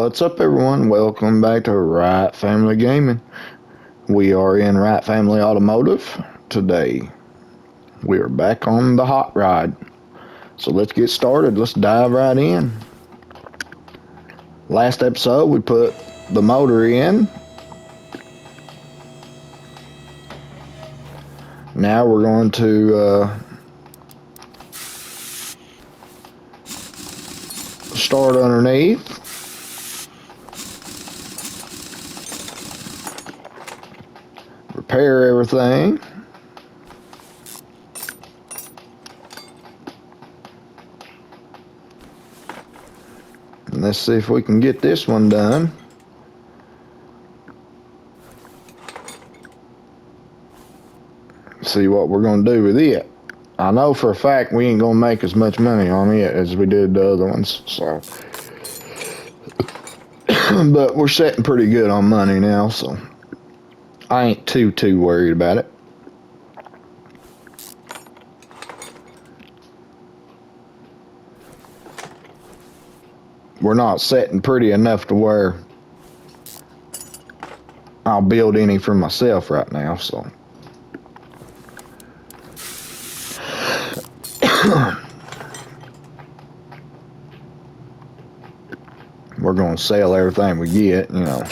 What's up, everyone? Welcome back to Wright Family Gaming. We are in Wright Family Automotive today. We are back on the hot rod. So let's get started. Let's dive right in. Last episode, we put the motor in. Now we're going to start underneath. Repair everything. And let's see if we can get this one done. See what we're going to do with it. I know for a fact we ain't going to make as much money on it as we did the other ones. So, but we're sitting pretty good on money now, so I ain't too worried about it. We're not sitting pretty enough to where I'll build any for myself right now, so. We're going to sell everything we get, you know,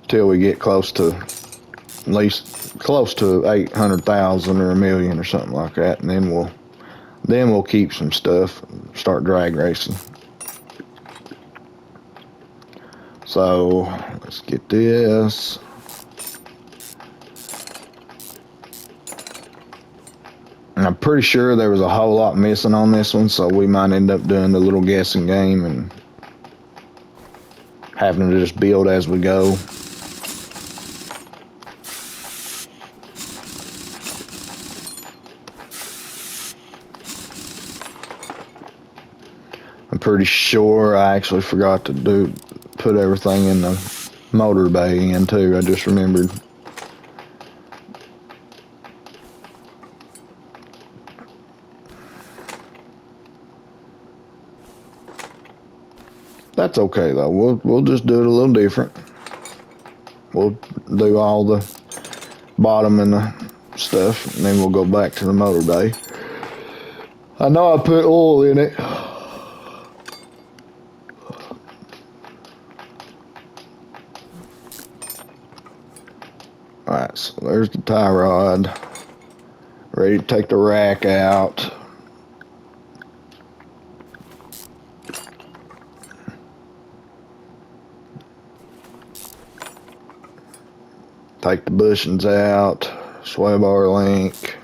till we get close to, at least close to 800,000 or a million or something like that, and then we'll keep some stuff, start drag racing. So let's get this. I'm pretty sure there was a whole lot missing on this one, so we might end up doing the little guessing game and having to just build as we go. I'm pretty sure I actually forgot to put everything in the motor bay in too. I just remembered. That's okay though. We'll just do it a little different. We'll do all the bottom and the stuff, and then we'll go back to the motor bay. I know I put oil in it. Alright, so there's the tie rod. Ready to take the rack out. Take the bushings out, sway bar link,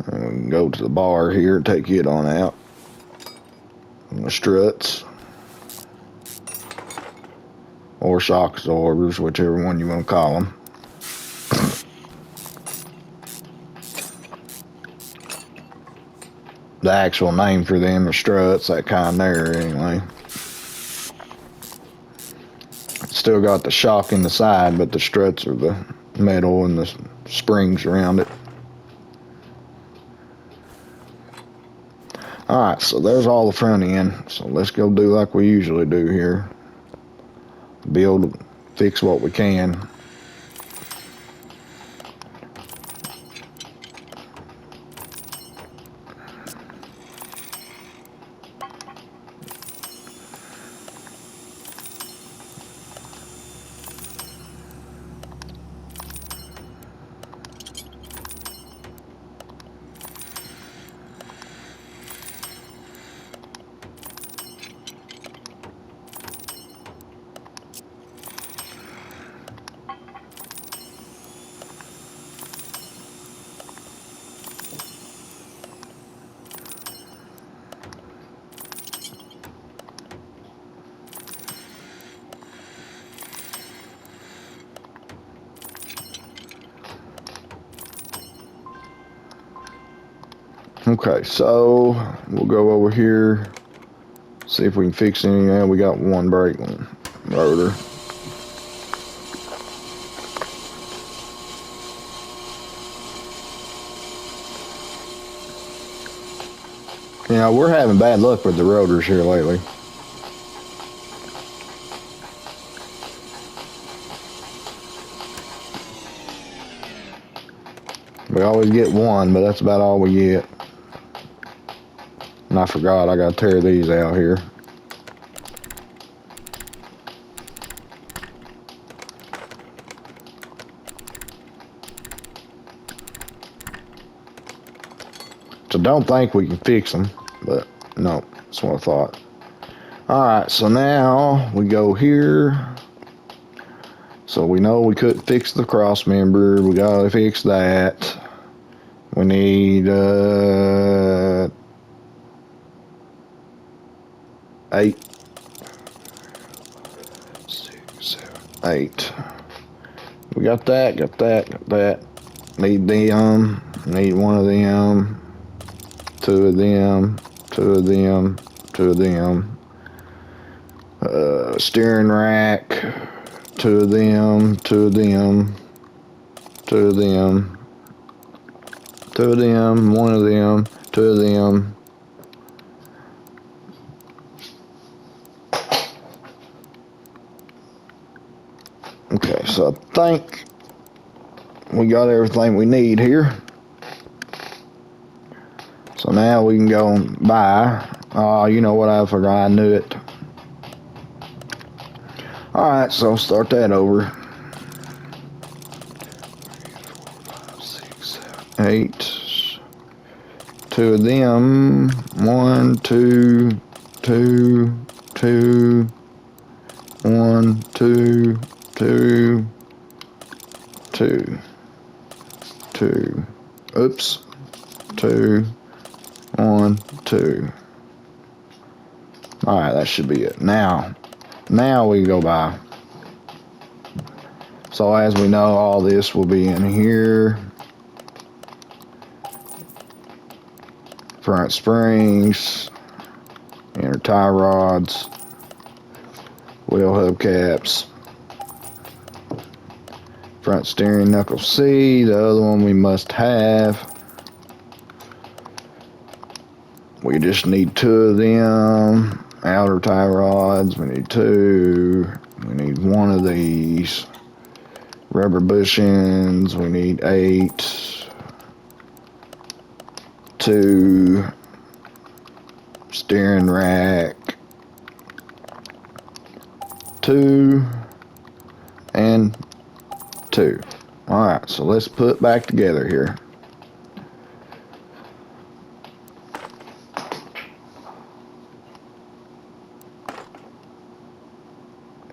and we can go to the bar here and take it on out. And the struts, or shock absorbers, whichever one you want to call them. The actual name for them are struts, that kind there anyway. Still got the shock in the side, but the struts are the metal and the springs around it. Alright, so there's all the front end. So let's go do like we usually do here. Fix what we can. Okay, so we'll go over here, see if we can fix anything. We got one brake rotor. You know, we're having bad luck with the rotors here lately. We always get one, but that's about all we get. And I forgot, I gotta tear these out here. So don't think we can fix them, but no, that's what I thought. Alright, so now we go here. So we know we couldn't fix the cross member. We gotta fix that. We need 8, 6, 7, 8. We got that, got that, got that. Need them. Need one of them. 2 of them. 2 of them. 2 of them. Steering rack. 2 of them. 2 of them. 2 of them. 2 of them. 1 of them. 2 of them. Okay, so I think we got everything we need here. So now we can go and buy. Oh, you know what? I forgot. I knew it. Alright, so start that over. 3, 4, 5, 6, 7, 8. 2 of them. 1, 2, 2, 2. 1, 2, 2, 2, 2. Oops. 2, 1, 2. Alright, that should be it. Now we go by. So as we know, all this will be in here. Front springs, inner tie rods, wheel hubcaps, front steering knuckle C, the other one we must have. We just need 2 of them. Outer tie rods, we need 2. We need 1 of these. Rubber bushings, we need 8. 2. Steering rack. 2. And 2. Alright, so let's put back together here.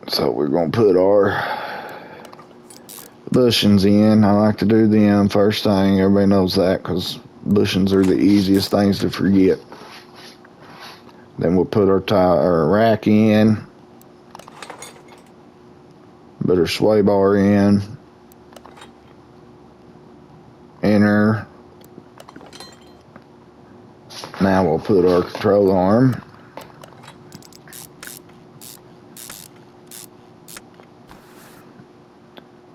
So we're going to put our bushings in. I like to do them first thing. Everybody knows that because bushings are the easiest things to forget. Then we'll put our rack in. Put our sway bar in. Inner. Now we'll put our control arm.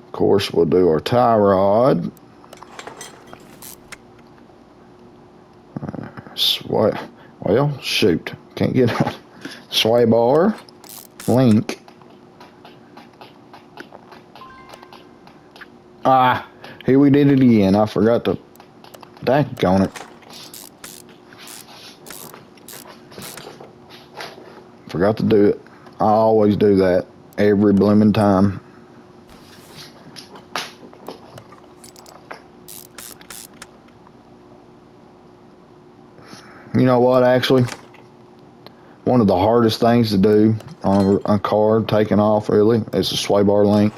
Of course, we'll do our tie rod. Well, shoot. Can't get a sway bar. Link. Here we did it again. I forgot to daggone it. Forgot to do it. I always do that every blooming time. You know what, actually? One of the hardest things to do on a car taking off, really, is the sway bar link.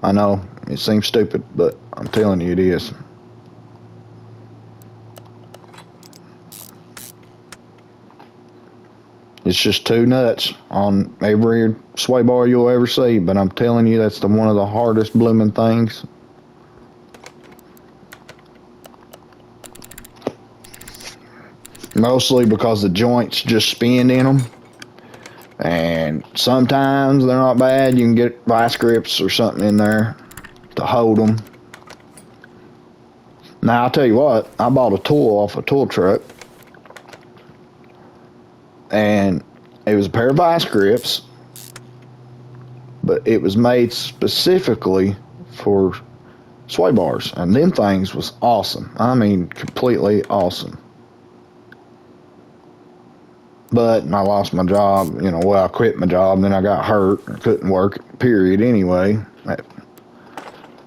I know, it seems stupid, but I'm telling you it is. It's just 2 nuts on every sway bar you'll ever see, but I'm telling you that's one of the hardest blooming things. Mostly because the joints just spin in them. And sometimes they're not bad. You can get vice grips or something in there to hold them. Now, I'll tell you what, I bought a tool off a tool truck. and it was a pair of vice grips, but it was made specifically for sway bars, and them things was awesome. I mean, completely awesome. But I lost my job, I quit my job, then I got hurt, couldn't work, period, anyway,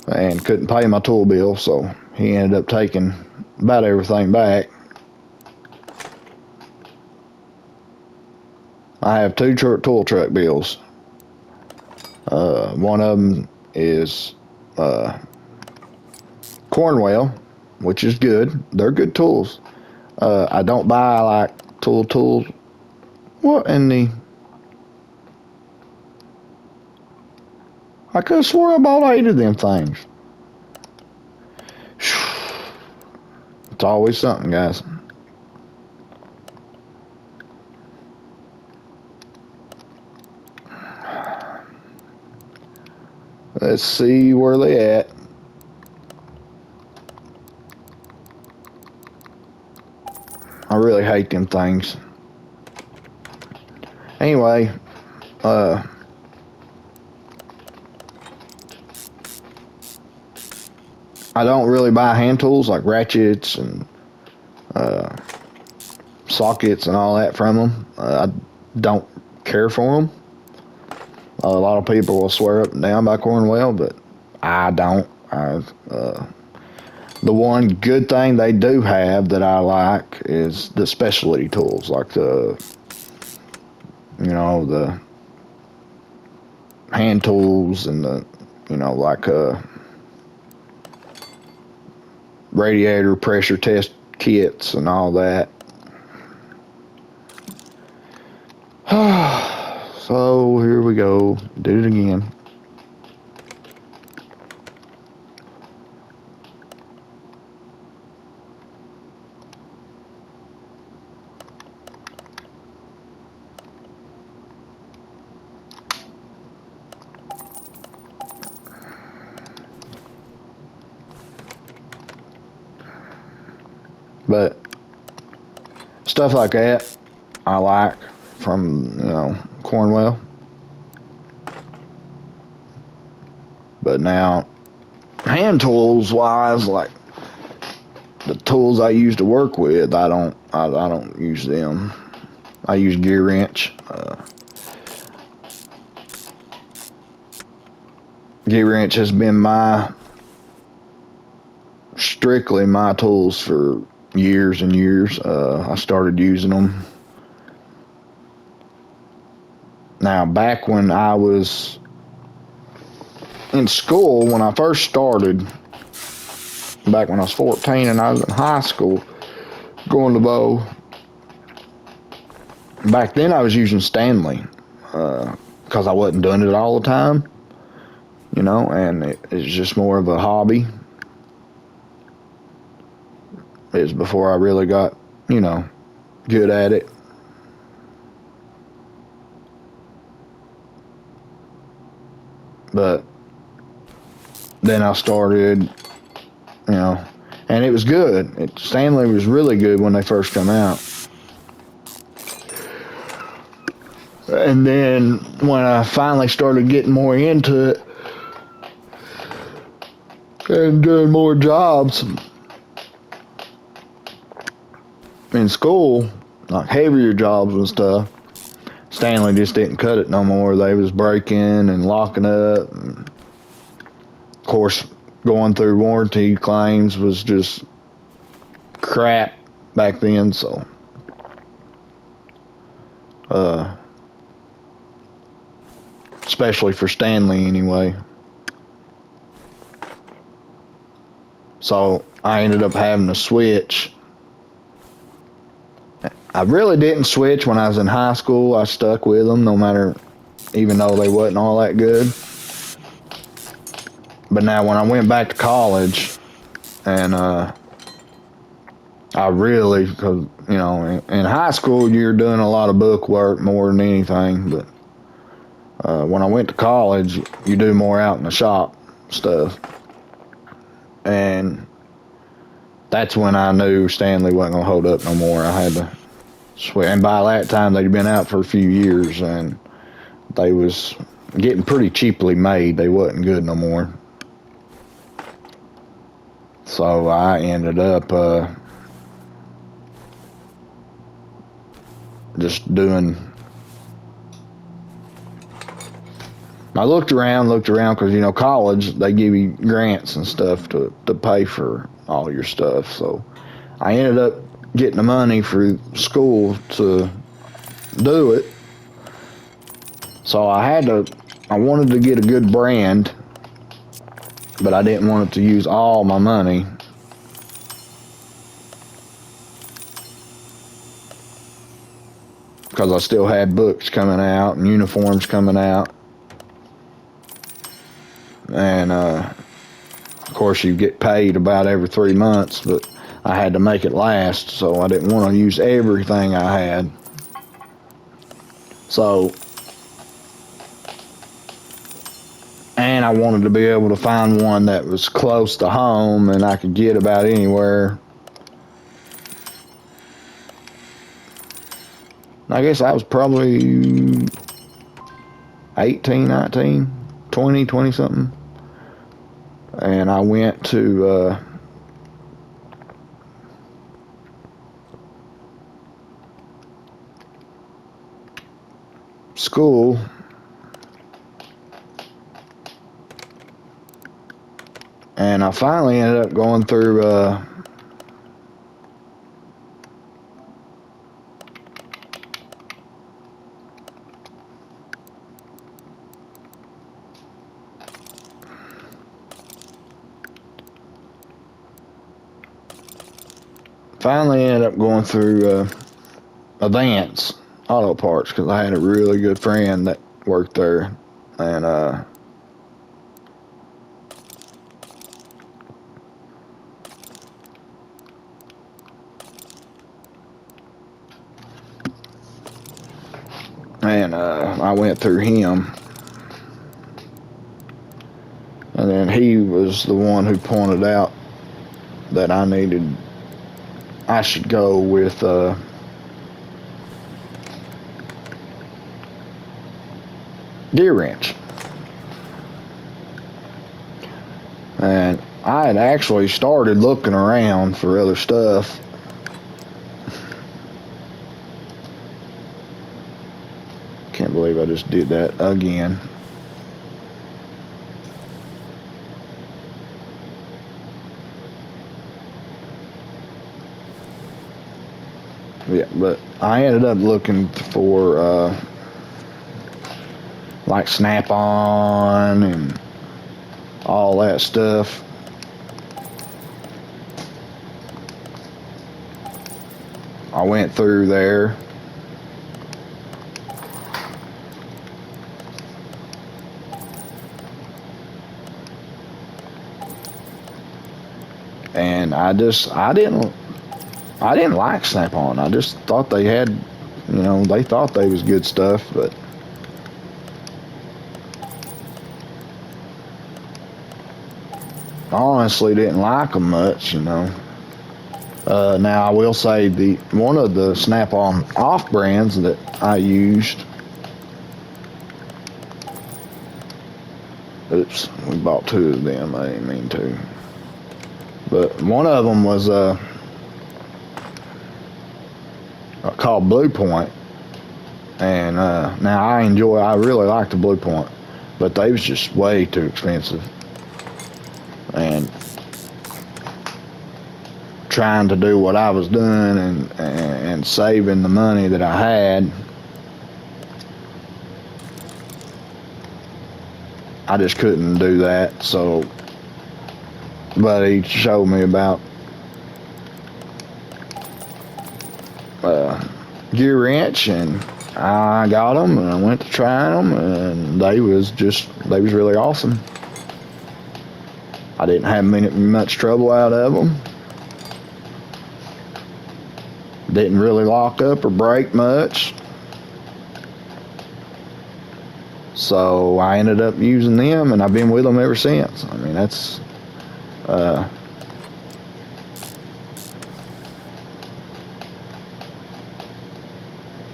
and couldn't pay my tool bill, so he ended up taking about everything back. I have two tool truck bills. One of them is Cornwell, which is good. They're good tools. I don't buy like tools. What in the... I could have swore I bought 8 of them things. It's always something, guys. Let's see where they at. I really hate them things. Anyway, I don't really buy hand tools like ratchets and sockets and all that from them. I don't care for them. A lot of people will swear up and down by Cornwell, but I don't. The one good thing they do have that I like is the specialty tools, like the hand tools and the, like radiator pressure test kits and all that. So here we go. Did it again. But stuff like that I like from, Cornwell. But now, hand tools wise, like the tools I used to work with, I don't use them. I use gear wrench. Gear wrench has been strictly my tools for years and years. I started using them. Now, back when I was in school, when I first started, back when I was 14 and I was in high school, going to bow, back then I was using Stanley, because I wasn't doing it all the time, and it's just more of a hobby. It was before I really got, good at it. But then I started, and it was good. Stanley was really good when they first come out. And then when I finally started getting more into it and doing more jobs in school, like heavier jobs and stuff, Stanley just didn't cut it no more. They was breaking and locking up. And of course, going through warranty claims was just crap back then, so especially for Stanley anyway. So I ended up having to switch. I really didn't switch when I was in high school. I stuck with them no matter, even though they wasn't all that good. But now when I went back to college, and I really, because, in high school you're doing a lot of book work more than anything, but when I went to college, you do more out in the shop stuff. And that's when I knew Stanley wasn't going to hold up no more. I had to And by that time, they'd been out for a few years, and they was getting pretty cheaply made. They wasn't good no more. So I ended up just doing. I looked around because, you know, college, they give you grants and stuff to pay for all your stuff. So I ended up getting the money for school to do it. So I wanted to get a good brand, but I didn't want it to use all my money. Because I still had books coming out and uniforms coming out. And, of course, you get paid about every 3 months, but I had to make it last, so I didn't want to use everything I had. So, and I wanted to be able to find one that was close to home and I could get about anywhere. I guess I was probably 18, 19, 20 something. And I went to school. And I finally ended up going through Advance Auto Parts because I had a really good friend that worked there. And I went through him. And then he was the one who pointed out that I should go with Gear Wrench. And I had actually started looking around for other stuff. Can't believe I just did that again. Yeah, but I ended up looking for like Snap-on and all that stuff. I went through there. And I didn't like Snap-on. I just thought they had, you know, they thought they was good stuff, but I honestly didn't like them much, you know. Now I will say one of the Snap-on off brands that I used. Oops, we bought two of them. I didn't mean to. But one of them was called Blue Point, and now I really like the Blue Point, but they was just way too expensive. And trying to do what I was doing and saving the money that I had, I just couldn't do that. So, but he showed me about Gear Wrench, and I got them, and I went to try them, and they was really awesome. I didn't have much trouble out of them. Didn't really lock up or break much. So I ended up using them, and I've been with them ever since. I mean, that's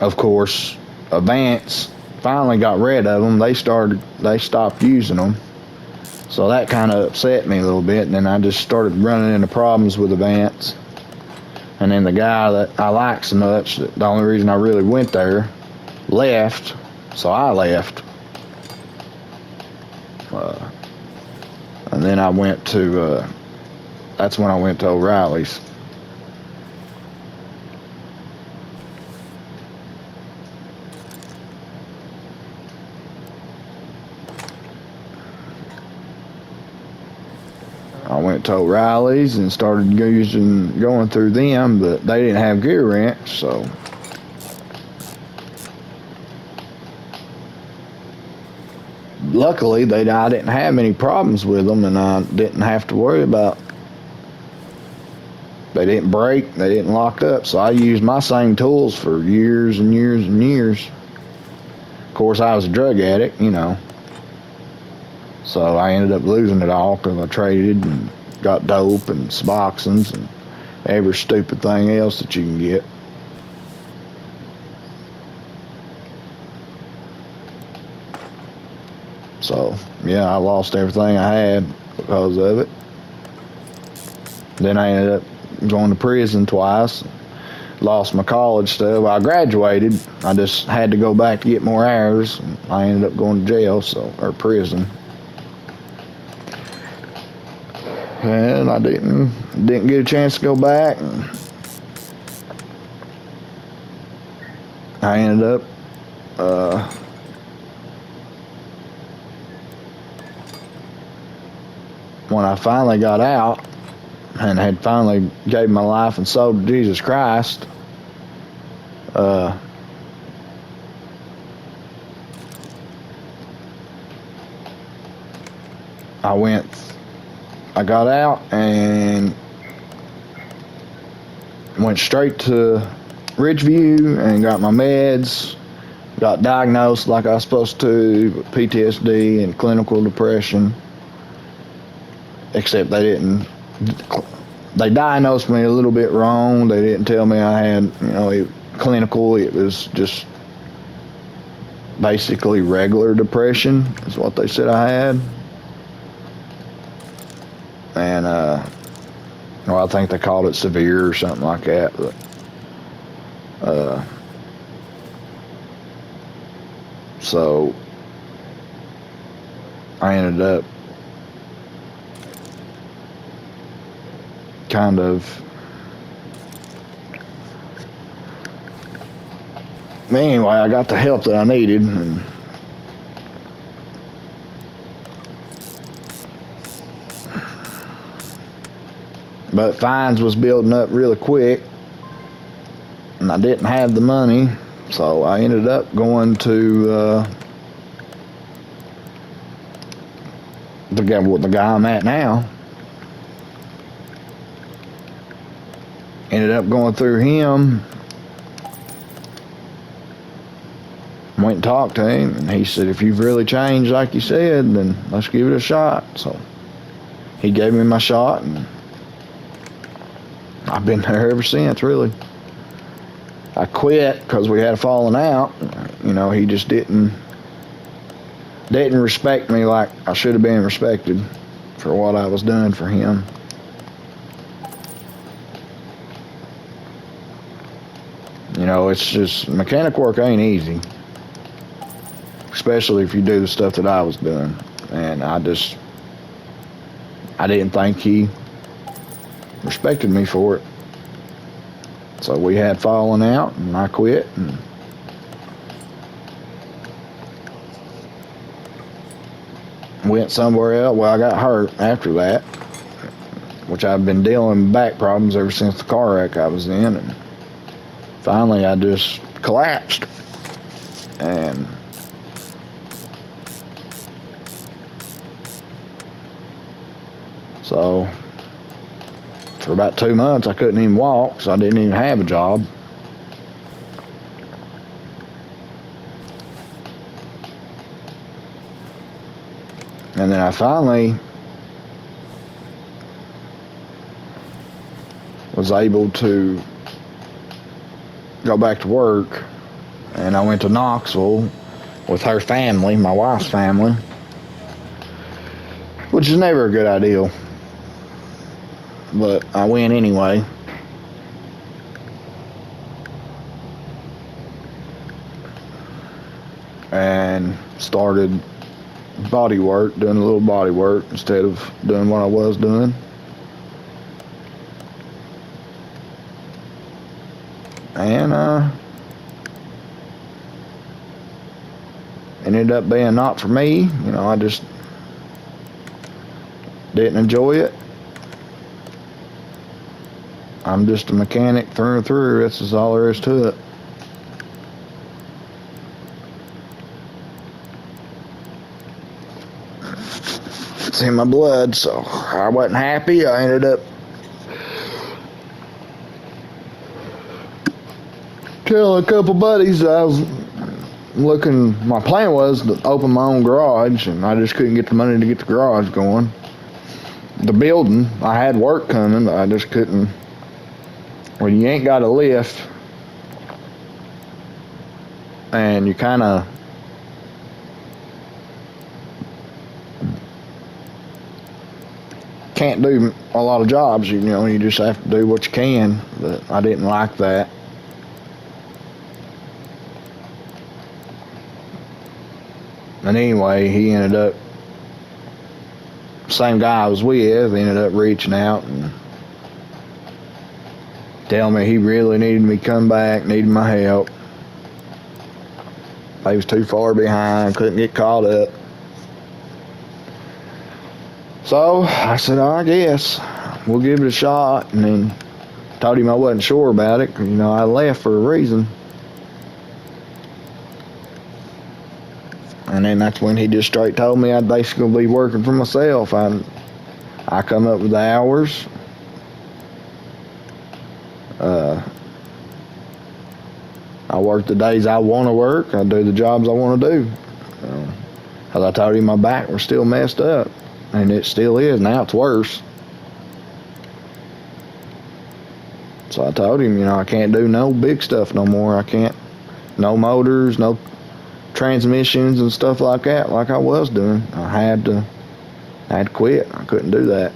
Of course, Advance finally got rid of them. They stopped using them. So that kind of upset me a little bit, and then I just started running into problems with Advance. And then the guy that I like so much, the only reason I really went there, left, so I left. And then I went to, that's when I went to O'Reilly's. I went to O'Reilly's and started going through them, but they didn't have gear wrench, so luckily I didn't have any problems with them, and I didn't have to worry about. They didn't break, they didn't lock up, so I used my same tools for years and years and years. Of course, I was a drug addict, you know. So I ended up losing it all because I traded and got dope and Suboxones and every stupid thing else that you can get. So, yeah, I lost everything I had because of it. Then I ended up going to prison twice. Lost my college stuff. I graduated. I just had to go back to get more hours. I ended up going to jail, or prison. And I didn't get a chance to go back. I ended up when I finally got out and had finally gave my life and soul to Jesus Christ, I got out and went straight to Ridgeview and got my meds, got diagnosed like I was supposed to, with PTSD and clinical depression, except they diagnosed me a little bit wrong. They didn't tell me I had, clinical. It was just basically regular depression is what they said I had. And, I think they called it severe or something like that. But, so I ended up kind of, anyway, I got the help that I needed, and but fines was building up really quick, and I didn't have the money, so I ended up going to the guy I'm at now. Ended up going through him. Went and talked to him, and he said, if you've really changed like you said, then let's give it a shot. So he gave me my shot, and I've been there ever since, really. I quit because we had a falling out. He just didn't respect me like I should have been respected for what I was doing for him. It's just, mechanic work ain't easy. Especially if you do the stuff that I was doing. And I didn't think he respected me for it. So we had fallen out, and I quit. And went somewhere else. Well, I got hurt after that, which I've been dealing with back problems ever since the car wreck I was in. And finally, I just collapsed. And so for about 2 months, I couldn't even walk, so I didn't even have a job. And then I finally was able to go back to work and I went to Knoxville with her family, my wife's family, which is never a good idea. But I went anyway. And started body work, doing a little body work instead of doing what I was doing. And ended up being not for me. You know, I just didn't enjoy it. I'm just a mechanic through and through. That's just all there is to it. It's in my blood, so I wasn't happy. I ended up telling a couple buddies I was looking. My plan was to open my own garage, and I just couldn't get the money to get the garage going. The building, I had work coming, but I just couldn't. When you ain't got a lift, and you kind of can't do a lot of jobs, you know, you just have to do what you can. But I didn't like that. And anyway, he ended up, same guy I was with, ended up reaching out and telling me he really needed me to come back, needed my help. I was too far behind, couldn't get caught up. So I said, oh, I guess we'll give it a shot. And then told him I wasn't sure about it. You know, I left for a reason. And then that's when he just straight told me I'd basically be working for myself. I come up with the hours. I work the days I want to work. I do the jobs I want to do. As I told him, my back was still messed up. And it still is. Now it's worse. So I told him, you know, I can't do no big stuff no more. I can't, no motors, no transmissions and stuff like that like I was doing. I had to quit. I couldn't do that.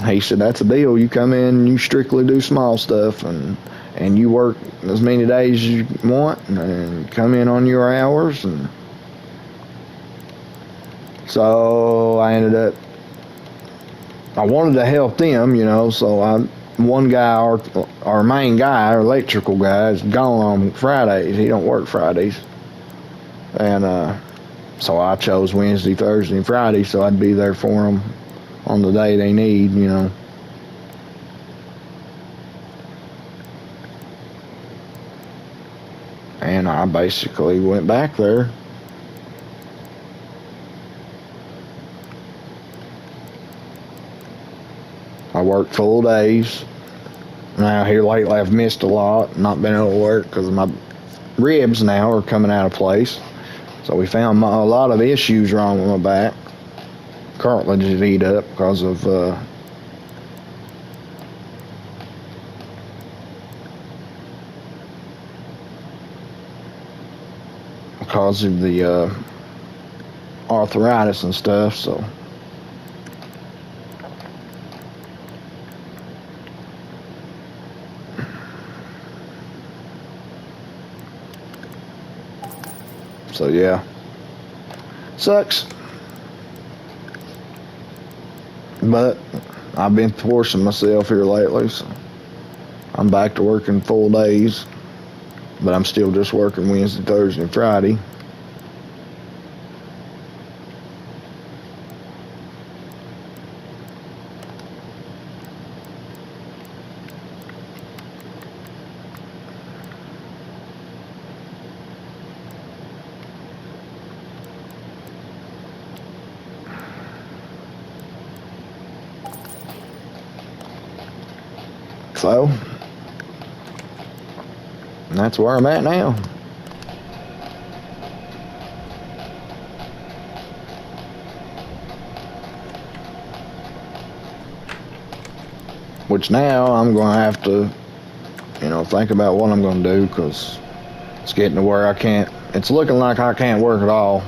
He said, that's a deal. You come in and you strictly do small stuff and you work as many days as you want and come in on your hours. And so I ended up, I wanted to help them, you know, so one guy, our main guy, our electrical guy, is gone on Fridays. He don't work Fridays. And so I chose Wednesday, Thursday, and Friday, so I'd be there for them on the day they need, you know. And I basically went back there. I worked full days. Now here lately I've missed a lot, not been able to work because my ribs now are coming out of place. So we found a lot of issues wrong with my back. Cartilage is eat up because of the arthritis and stuff. So yeah, sucks. But I've been forcing myself here lately, so I'm back to working full days. But I'm still just working Wednesday, Thursday, and Friday. So that's where I'm at now. Which now I'm going to have to You know, think about what I'm going to do, because it's getting to where I can't. It's looking like I can't work at all.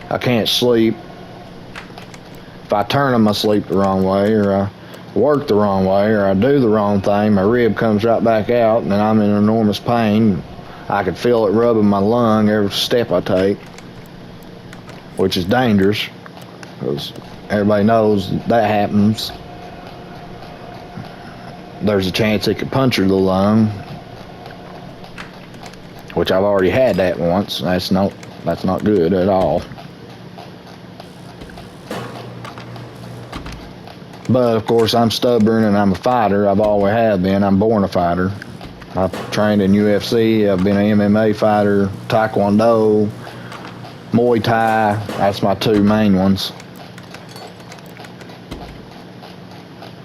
I can't sleep. If I turn in my sleep the wrong way, or I work the wrong way, or I do the wrong thing, my rib comes right back out, and then I'm in enormous pain. I could feel it rubbing my lung every step I take, which is dangerous, because everybody knows that happens. There's a chance it could puncture the lung, which I've already had that once. That's not good at all. But of course, I'm stubborn and I'm a fighter. I've always have been. I'm born a fighter. I've trained in UFC. I've been an MMA fighter, Taekwondo, Muay Thai. That's my two main ones.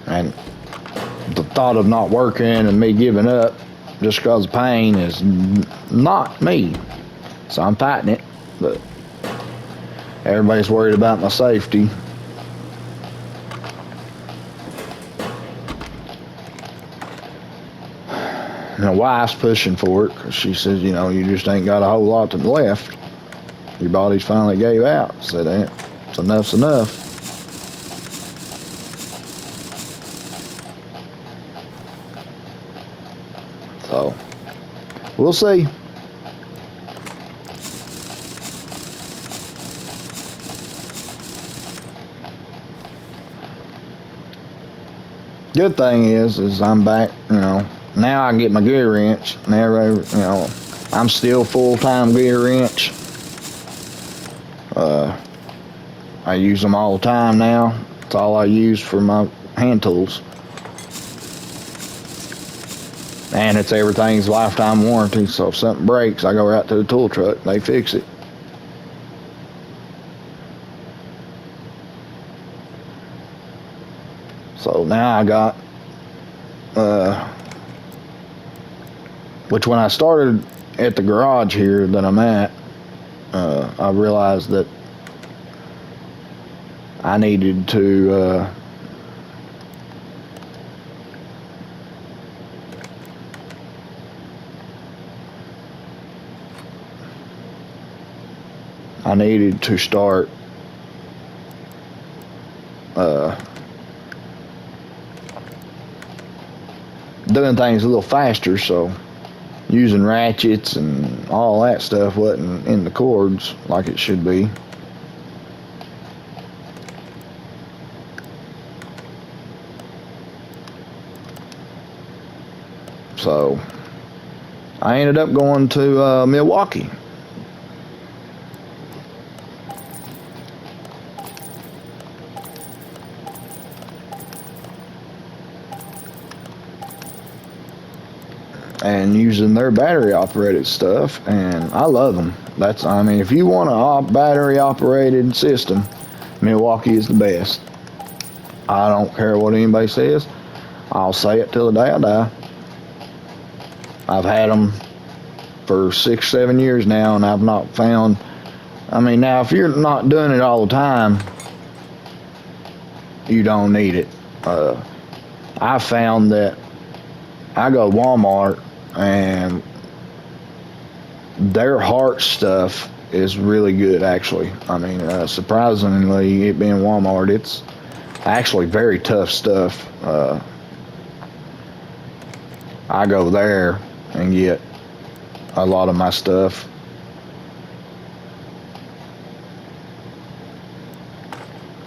And the thought of not working and me giving up just because of pain is not me. So I'm fighting it. But everybody's worried about my safety. My wife's pushing for it, because she says, you know, you just ain't got a whole lot left. Your body's finally gave out. I said, enough's enough. So, we'll see. Good thing is I'm back, you know. Now I can get my gear wrench. Now, you know, I'm still full-time gear wrench. I use them all the time now. It's all I use for my hand tools. And it's everything's lifetime warranty, so if something breaks, I go right to the tool truck, they fix it. So now I got, which when I started at the garage here that I'm at, I realized that I needed to, start doing things a little faster, so using ratchets and all that stuff wasn't in the cords like it should be. So I ended up going to Milwaukee. And using their battery operated stuff, and I love them. I mean, if you want a battery operated system, Milwaukee is the best. I don't care what anybody says. I'll say it till the day I die. I've had them for 6-7 years now, and I've not found, I mean, now if you're not doing it all the time, you don't need it. I found that I go to Walmart, and their heart stuff is really good, actually. I mean, surprisingly, it being Walmart, it's actually very tough stuff. I go there and get a lot of my stuff.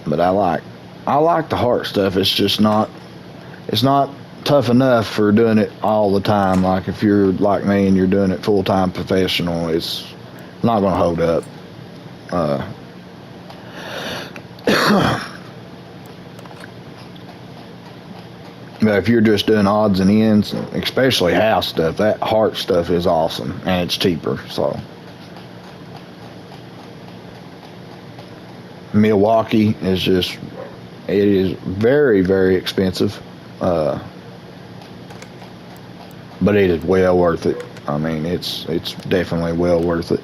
But I like the heart stuff. It's just not tough enough for doing it all the time. Like if you're like me and you're doing it full-time professional, it's not going to hold up. But if you're just doing odds and ends, especially house stuff, that heart stuff is awesome, and it's cheaper. So Milwaukee is it is very, very expensive. But it is well worth it. I mean, it's definitely well worth it.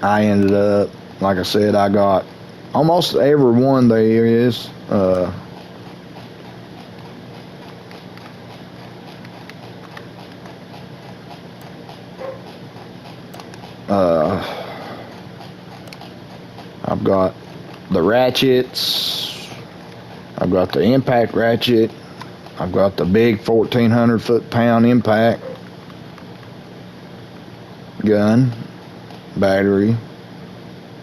I ended up, like I said, I got almost every one there is. I've got the ratchets. I've got the impact ratchet. I've got the big 1,400 foot-pound impact gun battery.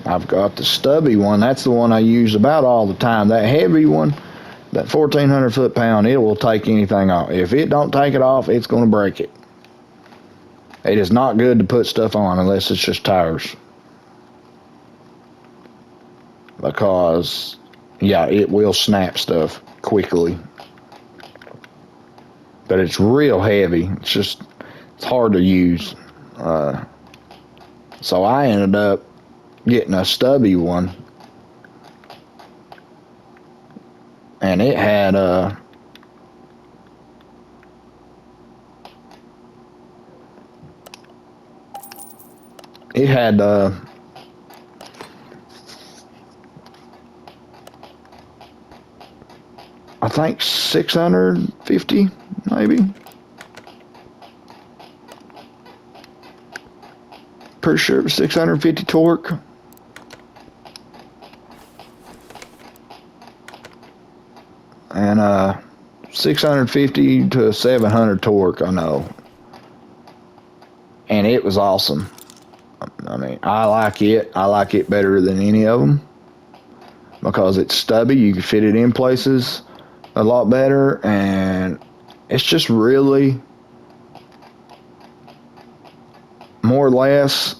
I've got the stubby one. That's the one I use about all the time. That heavy one, that 1,400 foot-pound, it will take anything off. If it don't take it off, it's going to break it. It is not good to put stuff on unless it's just tires. Because, yeah, it will snap stuff quickly. But it's real heavy. It's hard to use. So I ended up getting a stubby one. And it had I think 650 maybe. Pretty sure it was 650 torque. And 650 to 700 torque, I know. And it was awesome. I mean, I like it. I like it better than any of them because it's stubby. You can fit it in places a lot better, and it's just really more or less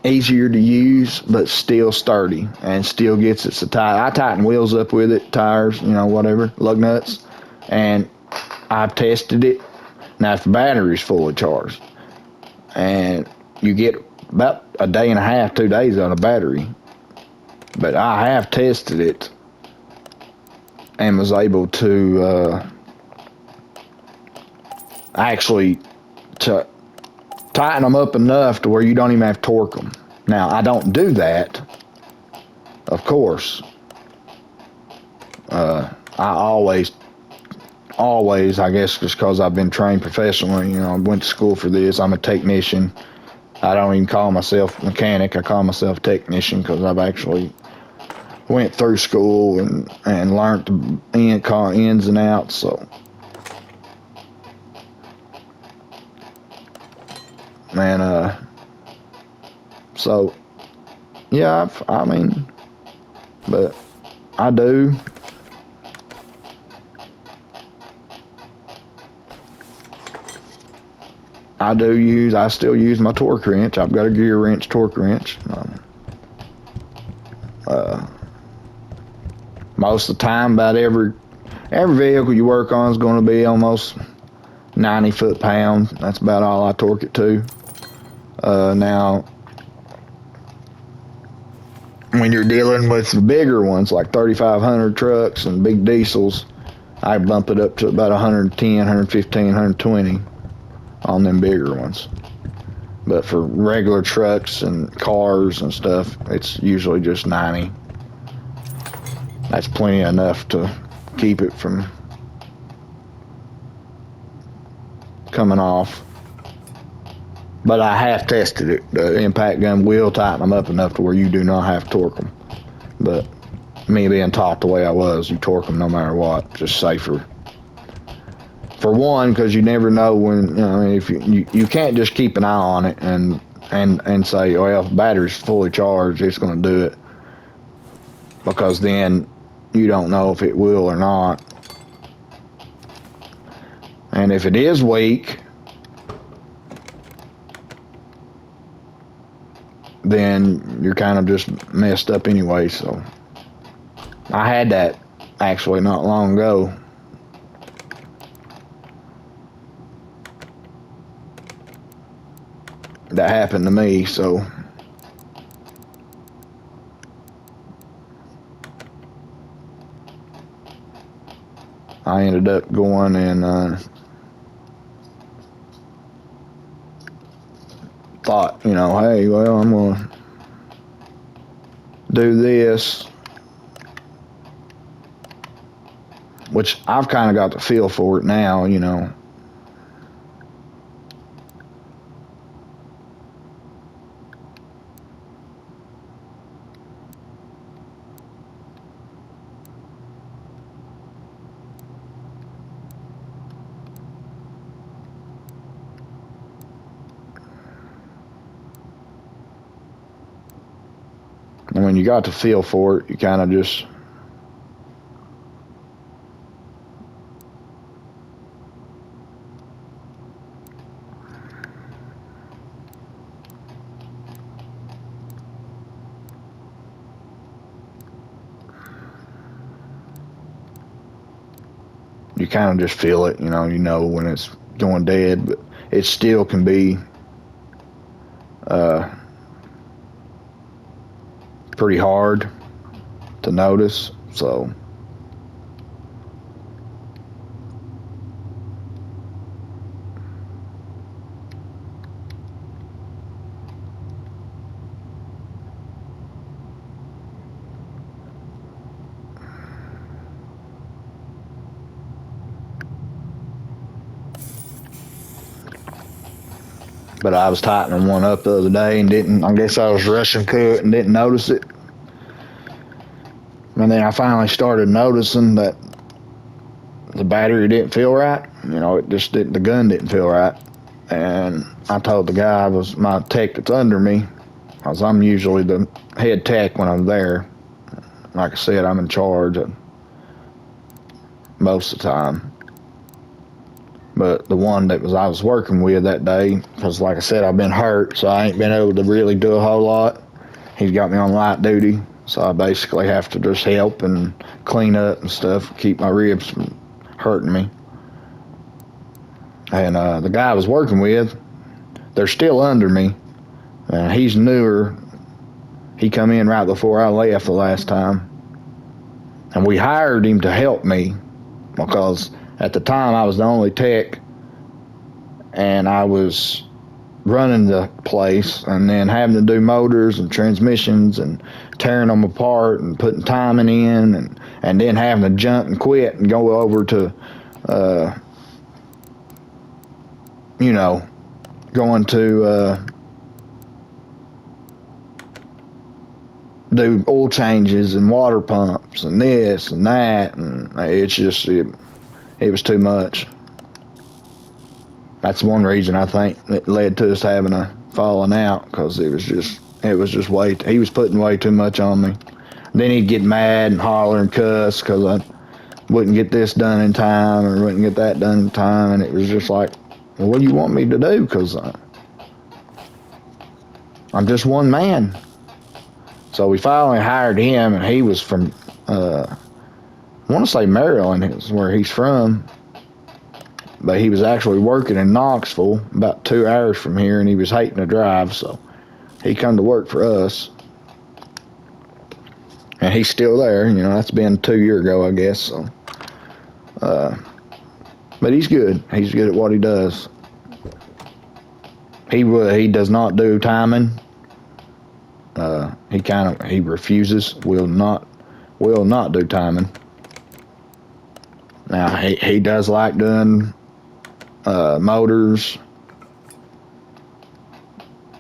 easier to use, but still sturdy and still gets its tire. I tighten wheels up with it, tires, whatever, lug nuts, and I've tested it. Now, if the battery's fully charged, and you get about a day and a half, 2 days on a battery, but I have tested it and was able to actually tighten them up enough to where you don't even have to torque them. Now, I don't do that, of course. I always, I guess just because I've been trained professionally, I went to school for this. I'm a technician. I don't even call myself mechanic. I call myself technician because I've actually went through school and learned the car ins and outs. So, man, so yeah, but I do. I still use my torque wrench. I've got a gear wrench, torque wrench. Most of the time, about every vehicle you work on is going to be almost 90 foot-pound. That's about all I torque it to. Now, when you're dealing with the bigger ones, like 3,500 trucks and big diesels, I bump it up to about 110, 115, 120 on them bigger ones. But for regular trucks and cars and stuff, it's usually just 90. That's plenty enough to keep it from coming off. But I have tested it. The impact gun will tighten them up enough to where you do not have to torque them. But me being taught the way I was, you torque them no matter what, just safer. For one, because you never know when, if you can't just keep an eye on it and say, well, if the battery's fully charged, it's going to do it. Because then you don't know if it will or not. And if it is weak, then you're kind of just messed up anyway. So I had that actually not long ago. That happened to me, so I ended up going and thought, hey, well, I'm gonna do this, which I've kind of got the feel for it now, And when you got the feel for it, you kind of just feel it, you know when it's going dead, but it still can be pretty hard to notice. So but I was tightening one up the other day and I guess I was rushing through it and didn't notice it. And then I finally started noticing that the battery didn't feel right. The gun didn't feel right. And I told the guy, was my tech that's under me, because I'm usually the head tech when I'm there. Like I said, I'm in charge most of the time. But the one I was working with that day, because like I said, I've been hurt, so I ain't been able to really do a whole lot. He's got me on light duty, so I basically have to just help and clean up and stuff, keep my ribs from hurting me. And the guy I was working with, they're still under me. And he's newer. He come in right before I left the last time. And we hired him to help me because at the time I was the only tech and I was running the place and then having to do motors and transmissions and tearing them apart and putting timing in and then having to jump and quit and go over to going to do oil changes and water pumps and this and that, and it's just it was too much. That's one reason I think it led to us having a falling out, because it was just he was putting way too much on me. Then he'd get mad and holler and cuss because I wouldn't get this done in time or wouldn't get that done in time, and it was just like, well, what do you want me to do? Because I'm just one man. So we finally hired him, and he was from, I want to say Maryland is where he's from, but he was actually working in Knoxville, about 2 hours from here, and he was hating to drive, so he come to work for us. And he's still there, that's been 2 years ago, I guess, so. But he's good. He's good at what he does. He does not do timing. He refuses, will not do timing. Now he does like doing motors,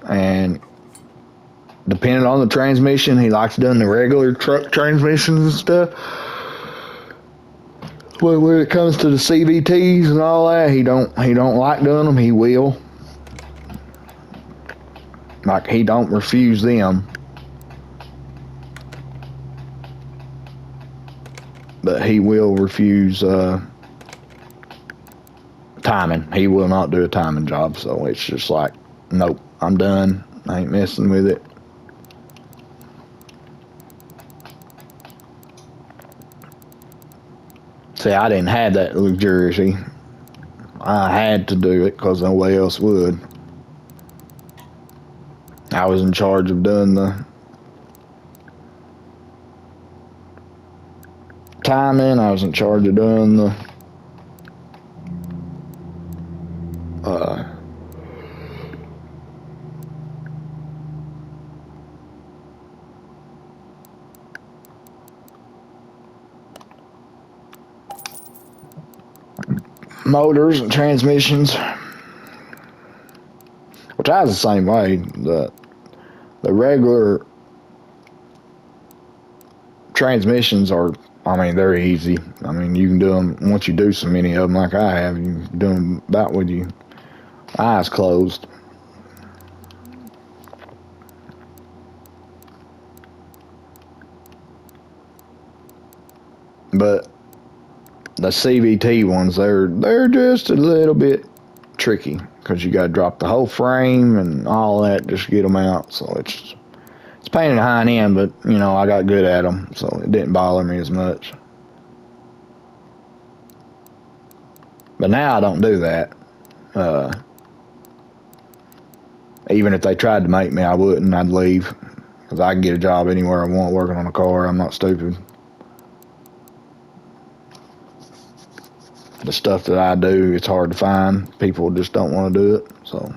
and depending on the transmission, he likes doing the regular truck transmissions and stuff. When it comes to the CVTs and all that, he don't like doing them. He will. Like, he don't refuse them. But he will refuse timing. He will not do a timing job. So it's just like, nope, I'm done. I ain't messing with it. See, I didn't have that luxury. I had to do it because nobody else would. I was in charge of doing the timing. I was in charge of doing the motors and transmissions, which I was the same way. The regular transmissions are, they're easy. You can do them once you do so many of them like I have. You can do them about with your eyes closed. But the CVT ones, they're just a little bit tricky because you got to drop the whole frame and all that just to get them out. So it's a pain in the hind end, but you know, I got good at them, so it didn't bother me as much. But now I don't do that. Even if they tried to make me, I wouldn't. I'd leave because I can get a job anywhere I want working on a car. I'm not stupid. The stuff that I do, it's hard to find. People just don't want to do it. So,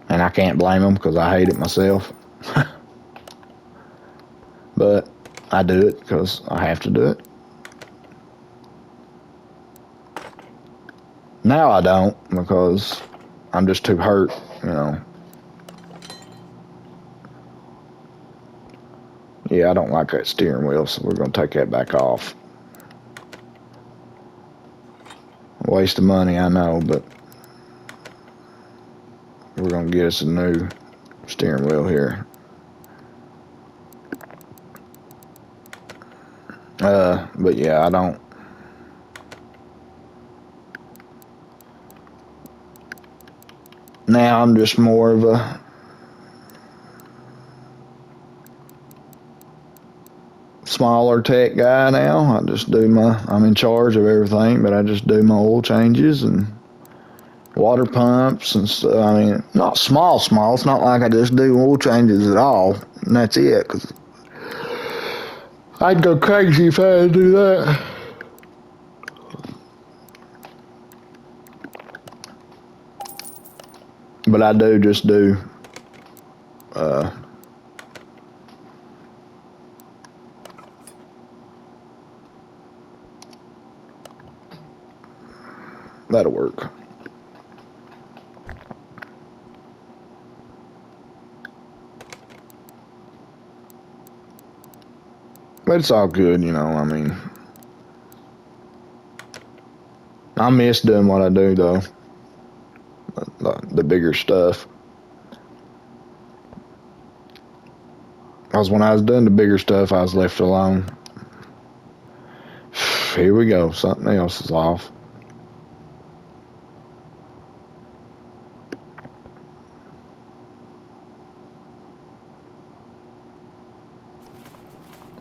and I can't blame them because I hate it myself. But I do it because I have to do it. Now I don't because I'm just too hurt, you know. Yeah, I don't like that steering wheel, so we're going to take that back off. Waste of money, I know, but we're going to get us a new steering wheel here. But yeah, I don't. Now I'm just more of a smaller tech guy now. I'm in charge of everything, but I just do my oil changes and water pumps and stuff. I mean, not small. It's not like I just do oil changes at all, and that's it, because I'd go crazy if I had to do that. But I do just do that'll work. But it's all good, you know, I mean, I miss doing what I do, though. The bigger stuff. Because when I was doing the bigger stuff, I was left alone. Here we go. Something else is off.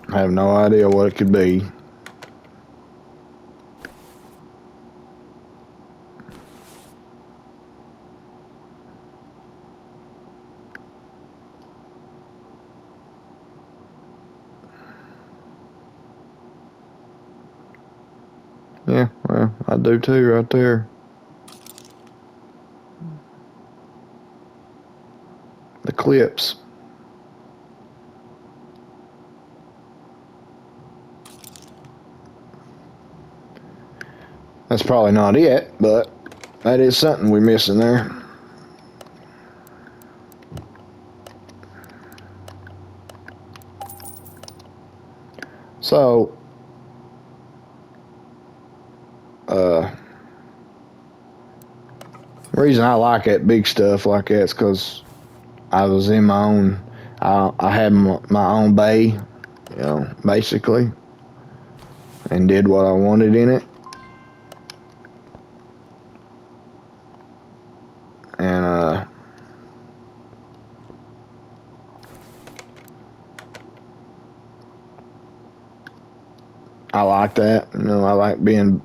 I have no idea what it could be. Yeah, well, I do too, right there. The clips. That's probably not it, but that is something we're missing there. So, the reason I like that big stuff like that is because I was in my own, I had my own bay, you know, basically, and did what I wanted in it. And, I like that. You know, I like being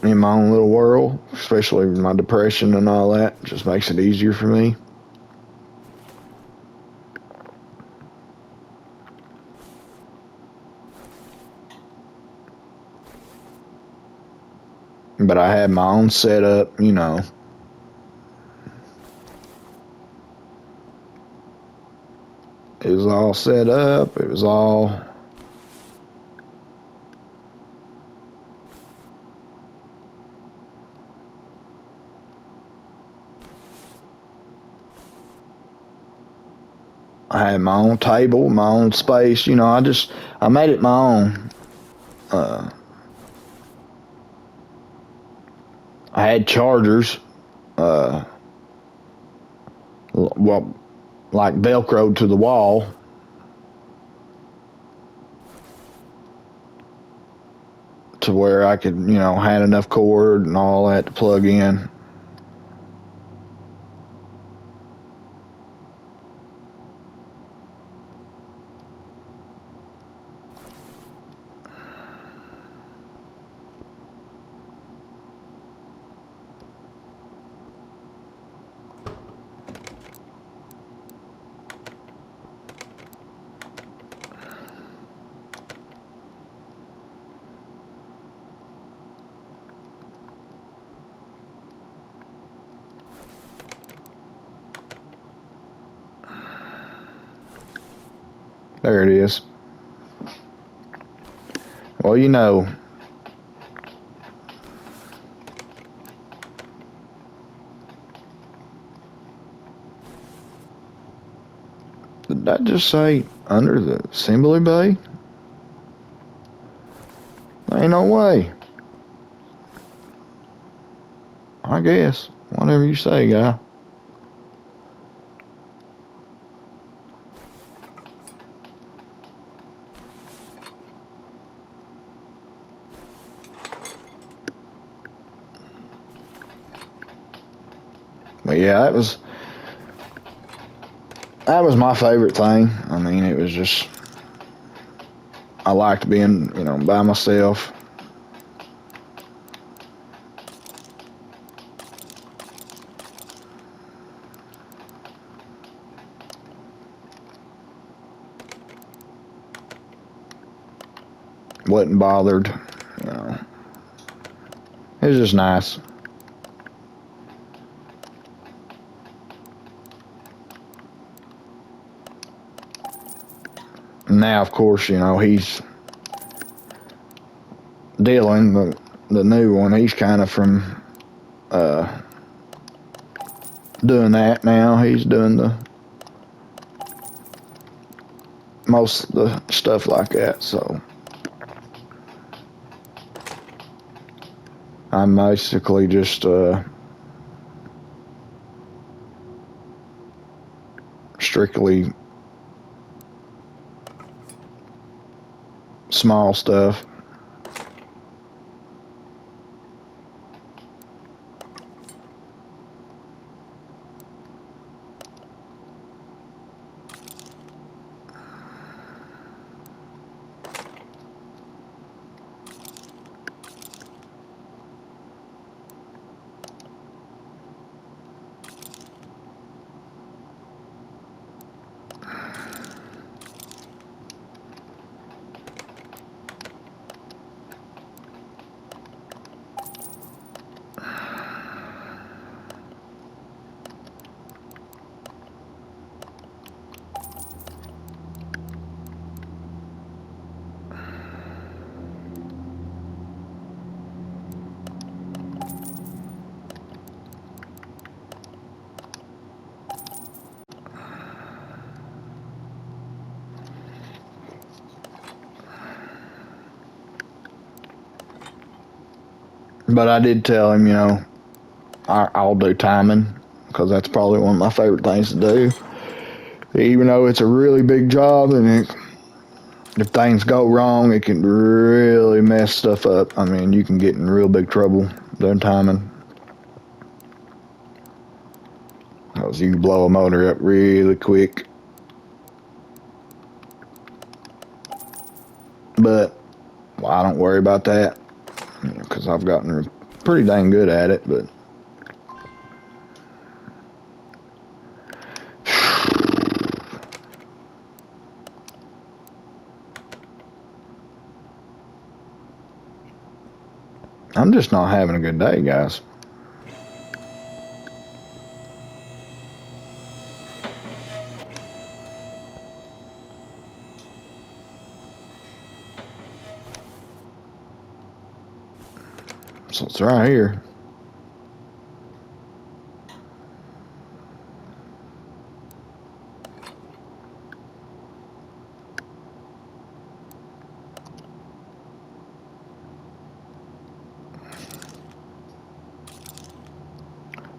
in my own little world, especially my depression and all that. It just makes it easier for me. But I had my own setup, you know. It was all set up. It was all... I had my own table, my own space, you know, I made it my own. I had chargers, well, like Velcroed to the wall. to where I could, had enough cord and all that to plug in. There it is. Well, did that just say under the assembly bay? Ain't no way. I guess. Whatever you say, guy. But yeah, that was my favorite thing. I mean, it was just, I liked being, by myself. Wasn't bothered, It was just nice. Now, of course, he's Dylan, the new one. He's kind of from doing that now. He's doing the most of the stuff like that. So I'm basically just strictly small stuff. But I did tell him, I'll do timing because that's probably one of my favorite things to do. Even though it's a really big job and if things go wrong, it can really mess stuff up. I mean, you can get in real big trouble doing timing. Because you can blow a motor up really quick. But I don't worry about that because I've gotten pretty dang good at it. But I'm just not having a good day, guys. So it's right here.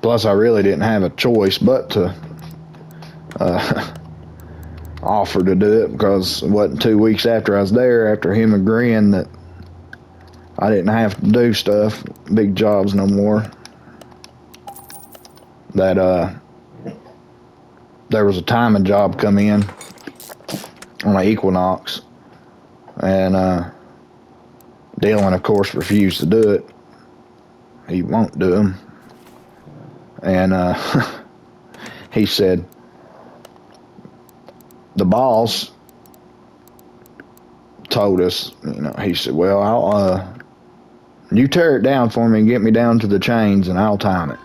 Plus, I really didn't have a choice but to offer to do it because it wasn't 2 weeks after I was there, after him agreeing that I didn't have to do stuff, big jobs no more. That there was a timing job come in on an Equinox, and Dylan, of course, refused to do it. He won't do them. And he said, the boss told us, he said, well, I'll, you tear it down for me and get me down to the chains and I'll time it.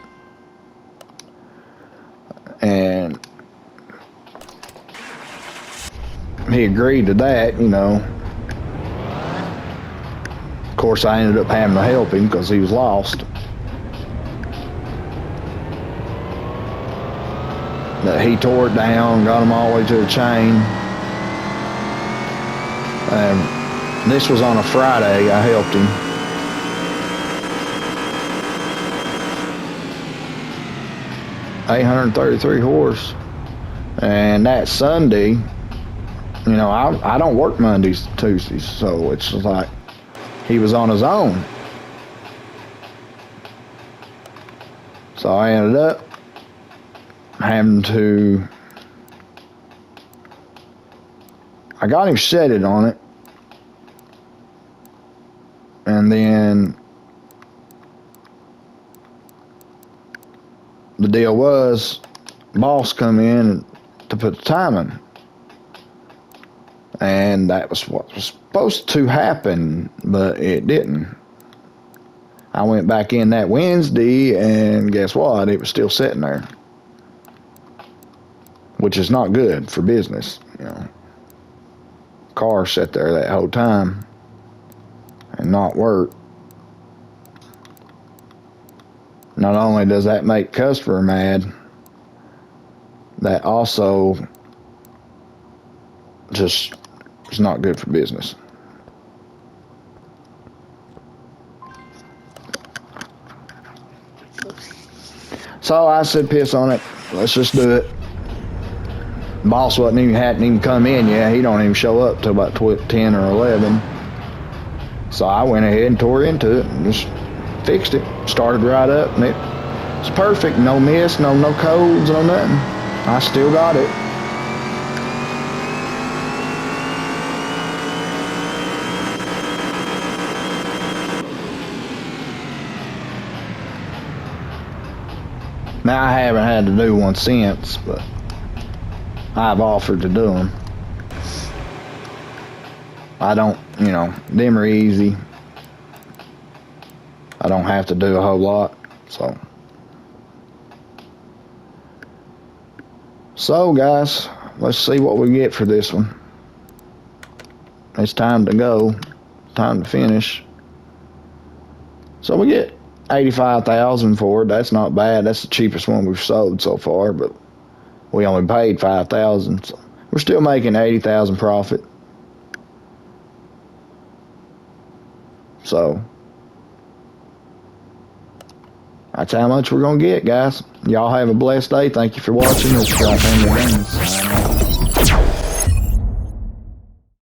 And he agreed to that, Of course, I ended up having to help him because he was lost. But he tore it down, got him all the way to the chain. And this was on a Friday. I helped him. $833 horse. And that Sunday, I don't work Mondays, Tuesdays, so it's like he was on his own. So I ended up having to, I got him set it on it, and then the deal was, boss come in to put the timing, and that was what was supposed to happen, but it didn't. I went back in that Wednesday, and guess what? It was still sitting there, which is not good for business. Car sat there that whole time and not work. Not only does that make customer mad, that also just is not good for business. So I said, piss on it. Let's just do it. Boss hadn't even come in yet. He don't even show up till about 10 or 11. So I went ahead and tore into it and just fixed it. Started right up, and it's perfect. No miss, no codes, no nothing. I still got it. Now, I haven't had to do one since, but I've offered to do them. I don't, them are easy. I don't have to do a whole lot, so. So, guys, let's see what we get for this one. It's time to go. Time to finish. So we get $85,000 for it. That's not bad. That's the cheapest one we've sold so far, but we only paid $5,000. So we're still making $80,000 profit. So that's how much we're gonna get, guys. Y'all have a blessed day. Thank you for watching. This is Right Family Games.